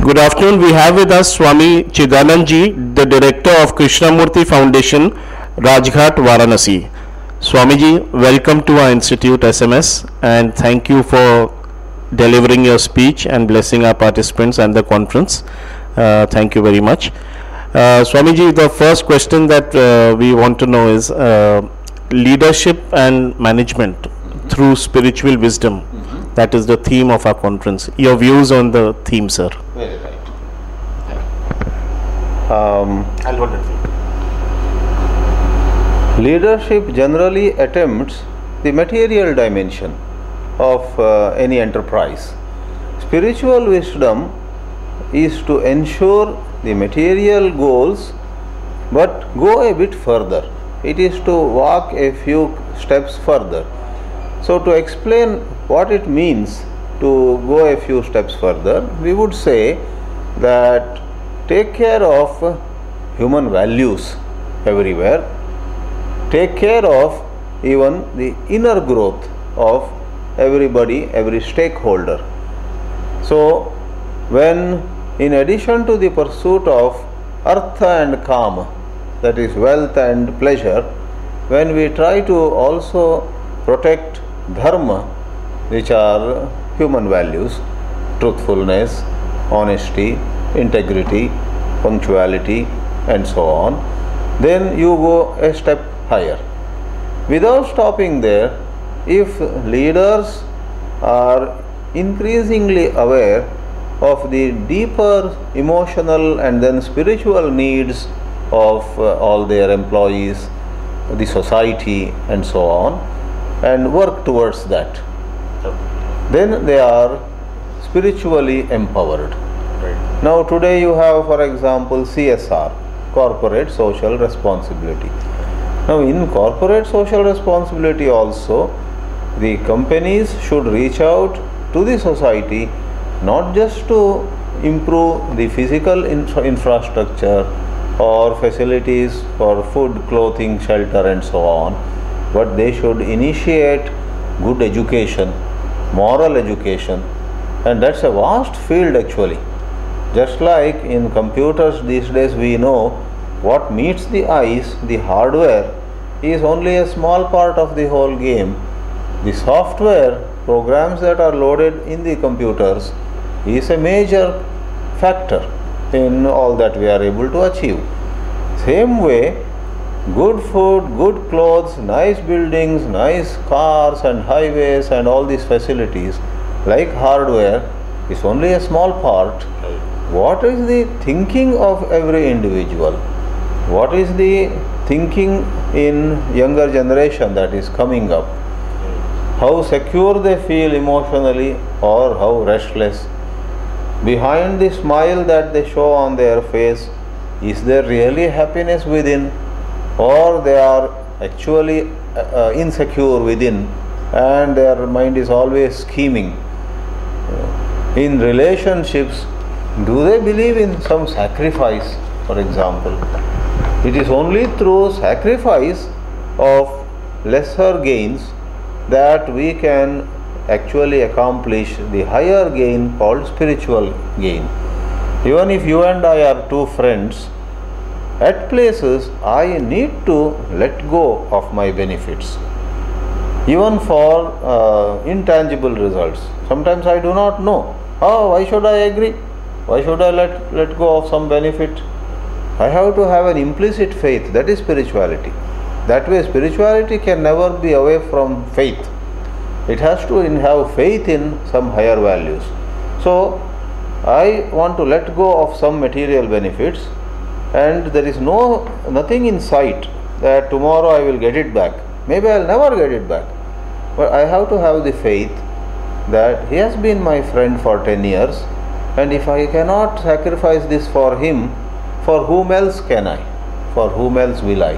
Good afternoon. We have with us Swami Chidanand ji, the director of Krishnamurti Foundation, Rajghat, Varanasi. Swamiji, welcome to our institute SMS and thank you for delivering your speech and blessing our participants and the conference. Thank you very much. Swamiji, the first question that we want to know is leadership and management through spiritual wisdom. That is the theme of our conference. Your views on the theme, sir. Very right. I'll hold it. Leadership generally attempts the material dimension of any enterprise. Spiritual wisdom is to ensure the material goals but go a bit further. It is to walk a few steps further. So to explain what it means to go a few steps further, we would say that take care of human values everywhere, take care of even the inner growth of everybody, every stakeholder. So when in addition to the pursuit of artha and kama, that is wealth and pleasure, when we try to also protect dharma, which are human values, truthfulness, honesty, integrity, punctuality and so on, then you go a step higher. Without stopping there, if leaders are increasingly aware of the deeper emotional and then spiritual needs of all their employees, the society and so on, and work towards that, then they are spiritually empowered. Right. Now today you have, for example, CSR, corporate social responsibility. Now in corporate social responsibility also, the companies should reach out to the society not just to improve the physical infrastructure or facilities for food, clothing, shelter and so on, but they should initiate good education, moral education, and that's a vast field actually. Just like in computers these days, we know what meets the eyes, the hardware, is only a small part of the whole game. The software, programs that are loaded in the computers, is a major factor in all that we are able to achieve. Same way, good food, good clothes, nice buildings, nice cars and highways and all these facilities, like hardware, is only a small part. What is the thinking of every individual? What is the thinking in younger generation that is coming up? How secure they feel emotionally or how restless? Behind the smile that they show on their face, is there really happiness within, or they are actually insecure within and their mind is always scheming? In relationships, do they believe in some sacrifice, for example? It is only through sacrifice of lesser gains that we can actually accomplish the higher gain called spiritual gain. Even if you and I are two friends, at places I need to let go of my benefits, even for intangible results. Sometimes I do not know. Why should I agree? Why should I let go of some benefit? I have to have an implicit faith. That is spirituality. That way spirituality can never be away from faith. It has to have faith in some higher values. So I want to let go of some material benefits, and there is nothing in sight that tomorrow I will get it back. Maybe I will never get it back. But I have to have the faith that he has been my friend for 10 years, and if I cannot sacrifice this for him, for whom else can I? For whom else will I?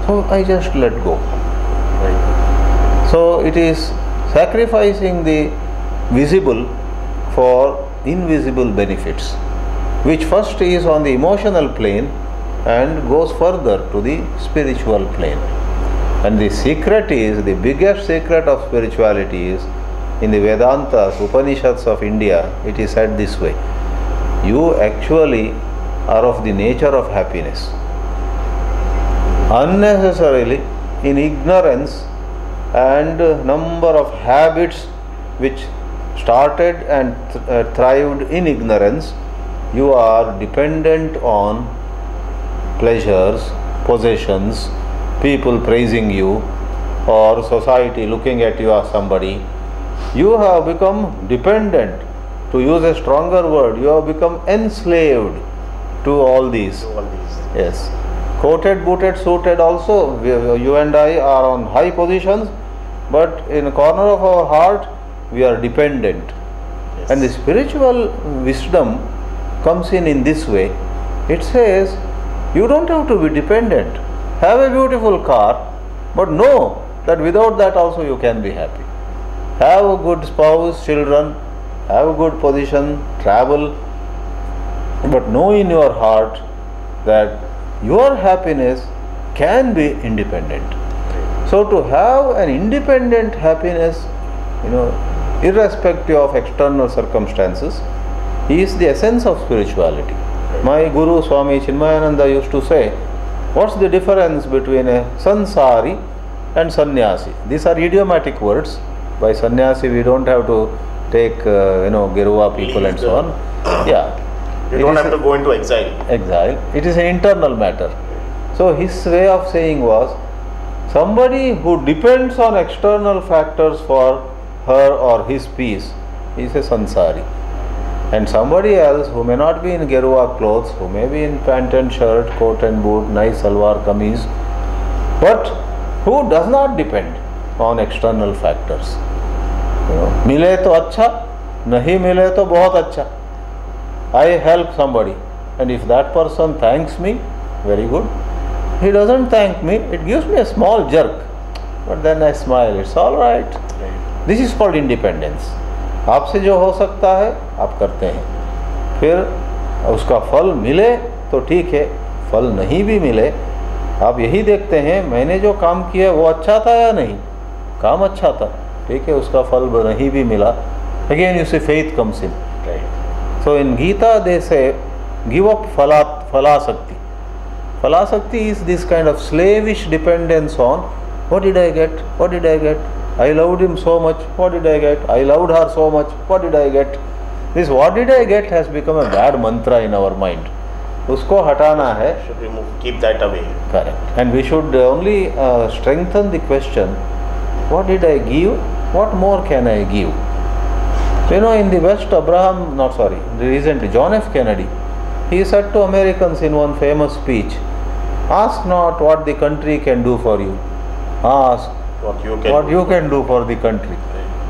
So I just let go. Right. So it is sacrificing the visible for invisible benefits, which first is on the emotional plane and goes further to the spiritual plane. And the secret is, the biggest secret of spirituality is, in the Vedantas, Upanishads of India, it is said this way: you actually are of the nature of happiness. Unnecessarily, in ignorance and number of habits which started and thrived in ignorance, you are dependent on pleasures, possessions, people praising you, or society looking at you as somebody. You have become dependent. To use a stronger word, you have become enslaved to all these. Yes. Coated, booted, suited also, you and I are on high positions, but in a corner of our heart, we are dependent. Yes. And the spiritual wisdom comes in this way. It says, you don't have to be dependent. Have a beautiful car, but know that without that also you can be happy. Have a good spouse, children, have a good position, travel, but know in your heart that your happiness can be independent. So to have an independent happiness, irrespective of external circumstances, is the essence of spirituality. My Guru Swami Chinmayananda used to say, what's the difference between a sansari and sannyasi? These are idiomatic words. By sannyasi we don't have to take Geruva people and so on. Yeah. You don't have to go into exile. Exile. It is an internal matter. So his way of saying was, somebody who depends on external factors for her or his peace is a sansari. And somebody else who may not be in Geruva clothes, who may be in pant and shirt, coat and boot, nice salwar kameez, but who does not depend on external factors. मिले तो अच्छा, नहीं मिले तो बहुत अच्छा. I help somebody, and if that person thanks me, very good. He doesn't thank me, it gives me a small jerk, but then I smile. It's all right. This is called independence. आपसे जो हो सकता है आप करते हैं, फिर उसका फल मिले तो ठीक है, फल नहीं भी मिले आप यही देखते हैं मैंने जो काम किया वो अच्छा था या नहीं. काम अच्छा था, ठीक है, उसका फल नहीं भी मिला. Again you see faith comes in. So in Gita they say, give up phalasakti. Phalasakti is this kind of slavish dependence on what did I get, what did I get. I loved him so much, what did I get? I loved her so much, what did I get? This what did I get has become a bad mantra in our mind. उसको हटाना है. Should remove, keep that away. Correct. And we should only strengthen the question, what did I give? What more can I give? So, in the West, recently, John F. Kennedy, he said to Americans in one famous speech, ask not what the country can do for you. Ask what you can do for the country.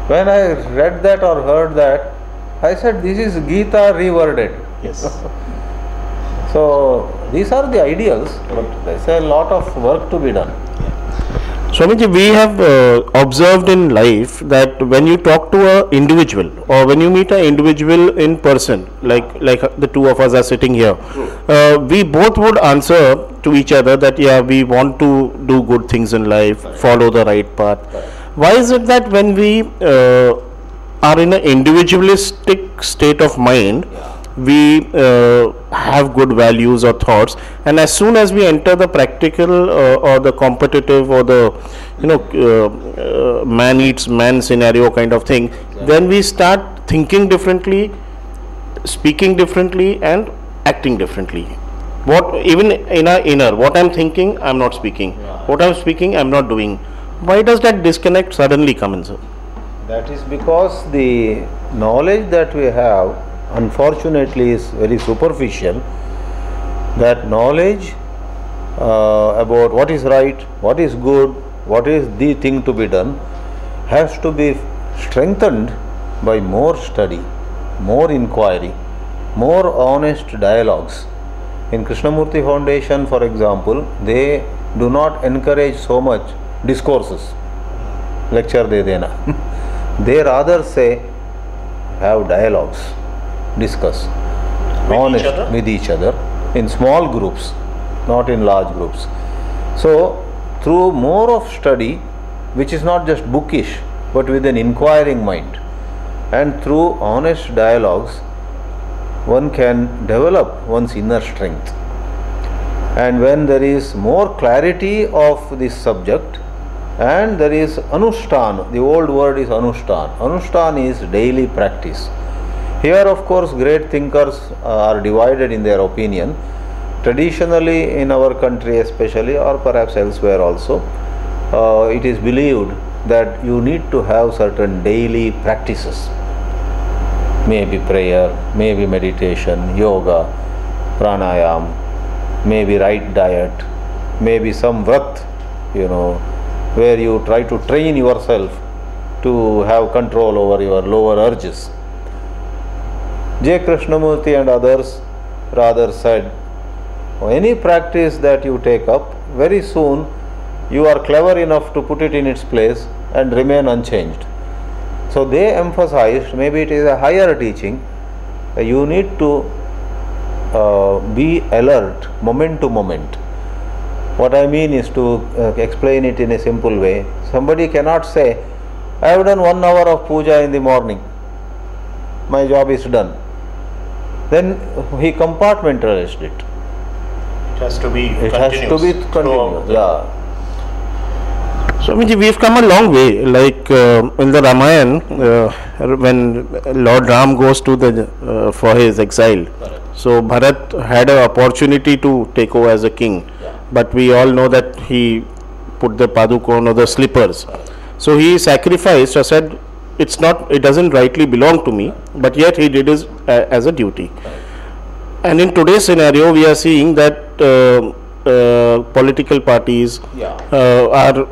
When I read that or heard that, I said, this is Gita reworded. Yes. So, these are the ideals, but there's a lot of work to be done. Swamiji, we have observed in life that when you talk to an individual or when you meet an individual in person, like the two of us are sitting here, we both would answer to each other that yeah, we want to do good things in life, follow the right path. Why is it that when we are in an individualistic state of mind, we have good values or thoughts, and as soon as we enter the practical or the competitive or the man eats man scenario kind of thing, then we start thinking differently, speaking differently and acting differently. What even in our inner, what I'm thinking I'm not speaking, what I'm speaking I'm not doing. Why does that disconnect suddenly come in, sir? That is because the knowledge that we have unfortunately is very superficial. That knowledge about what is right, what is good, what is the thing to be done has to be strengthened by more study, more inquiry, more honest dialogues. In Krishnamurti Foundation, for example, they do not encourage so much discourses, lecture de dena. They rather say have dialogues, discuss honest with each other in small groups, not in large groups. So through more of study, which is not just bookish but with an inquiring mind, and through honest dialogues, one can develop one's inner strength. And when there is more clarity of this subject, and there is anushthan, the old word is anushthan. Anushthan is daily practice. Here, of course, great thinkers are divided in their opinion. Traditionally, in our country especially, or perhaps elsewhere also, it is believed that you need to have certain daily practices. Maybe prayer, maybe meditation, yoga, pranayam, maybe right diet, maybe some vrat, where you try to train yourself to have control over your lower urges. J. Krishnamurti and others rather said, any practice that you take up, very soon you are clever enough to put it in its place and remain unchanged. So they emphasized, maybe it is a higher teaching, you need to be alert moment to moment. What I mean is to explain it in a simple way. Somebody cannot say, I have done 1 hour of puja in the morning, my job is done. Then he compartmentalized it. It has to be continuous. Has to be continuous. Yeah. Swamiji, we've come a long way. Like in the Ramayana, when Lord Ram goes to the for his exile, so Bharat had an opportunity to take over as a king, but we all know that he put the padukon or the slippers. So he sacrificed or said, it doesn't rightly belong to me, but yet he did it as a duty. And in today's scenario, we are seeing that political parties are,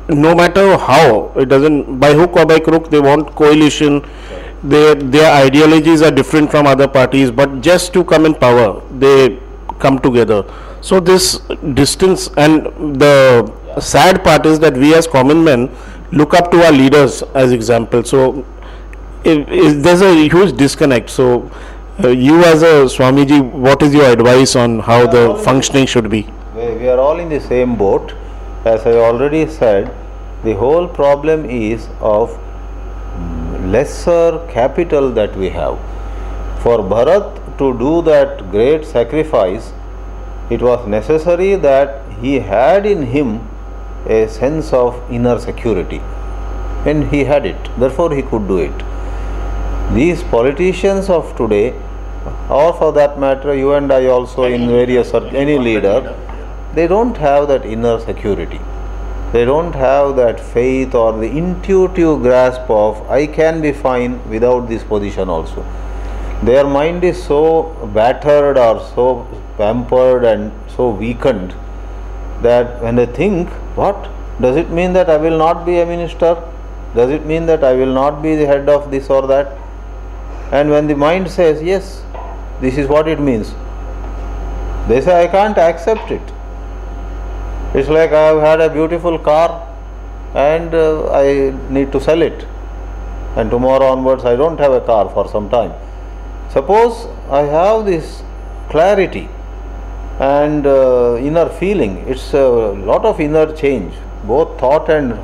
no matter how, it doesn't, by hook or by crook, they want coalition. Their ideologies are different from other parties, but just to come in power, they come together. So this distance, and the sad part is that we as common men look up to our leaders as example. So there's a huge disconnect. So you as a Swamiji, what is your advice on how the functioning should be? We are all in the same boat. As I already said, the whole problem is of lesser capital that we have. For Bharat to do that great sacrifice, it was necessary that he had in him a sense of inner security, and he had it, therefore he could do it. These politicians of today, or for that matter you and I also, in various, any leader, they don't have that inner security. They don't have that faith or the intuitive grasp of, I can be fine without this position also. Their mind is so battered or so pampered and so weakened that when they think, what? Does it mean that I will not be a minister? Does it mean that I will not be the head of this or that? And when the mind says, yes, this is what it means, they say, I can't accept it. It's like I have had a beautiful car and I need to sell it, and tomorrow onwards I don't have a car for some time. Suppose I have this clarity and inner feeling, it's a lot of inner change, both thought and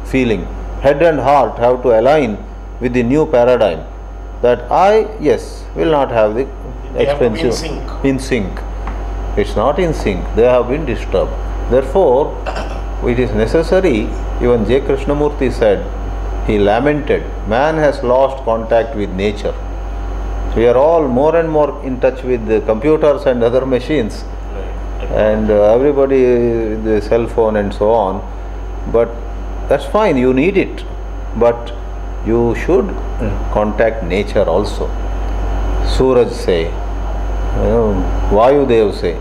feeling. Head and heart have to align with the new paradigm, that I, yes, will not have the expensive. In sync. It's not in sync, they have been disturbed. Therefore, it is necessary, even J. Krishnamurti said, he lamented, man has lost contact with nature. We are all more and more in touch with the computers and other machines, and everybody with the cell phone and so on. But that's fine, you need it, but you should contact nature also. Suraj say, Vayu Dev say,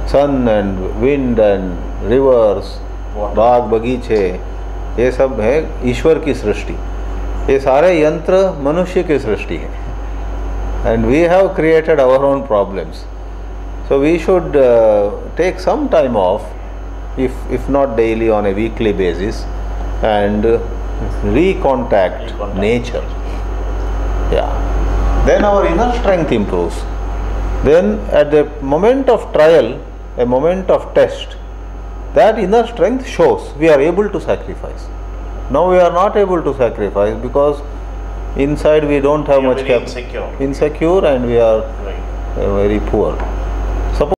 sun and wind and rivers, बाग बगीचे, ये सब है ईश्वर की सृष्टि. ये सारे यंत्र मनुष्य की सृष्टि है, and we have created our own problems. So we should take some time off, if not daily, on a weekly basis, and recontact nature. Yeah. Then our inner strength improves. Then at the moment of trial, a moment of test, that inner strength shows we are able to sacrifice. Now we are not able to sacrifice because Inside we don't have We are much very capital. insecure. Insecure, and we are Right. very poor.